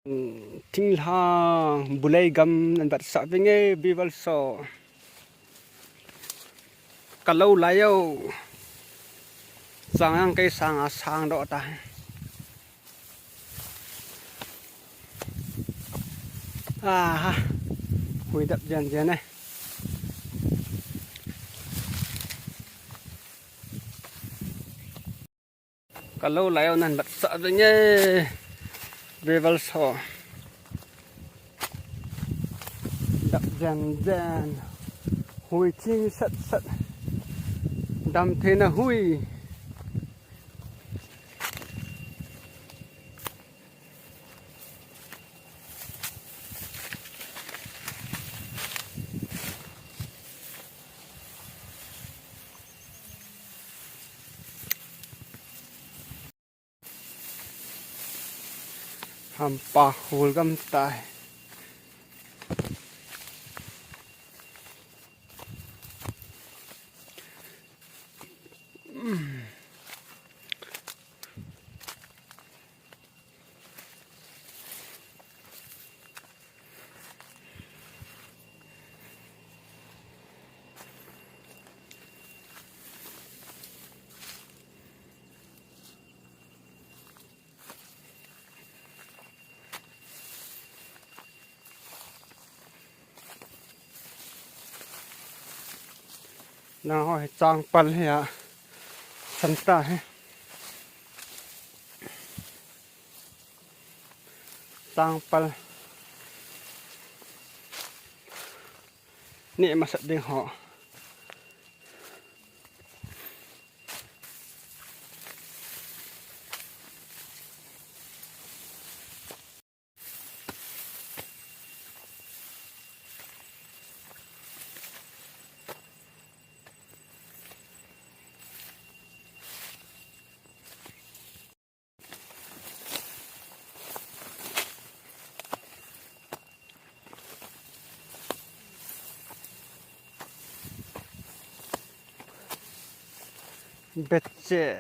Thing lang bulay gam nan bat sa vinge bival so kalau layo sang cái sang sang đó ta ha hui đập dần dần này kalau layo nan bat sa vinge bival so đập dần dần hui chinh sat sat đam thế na hui hampa hul gam tai na hỏi trang pal ya santa hai trang pal ni masak ding ho betche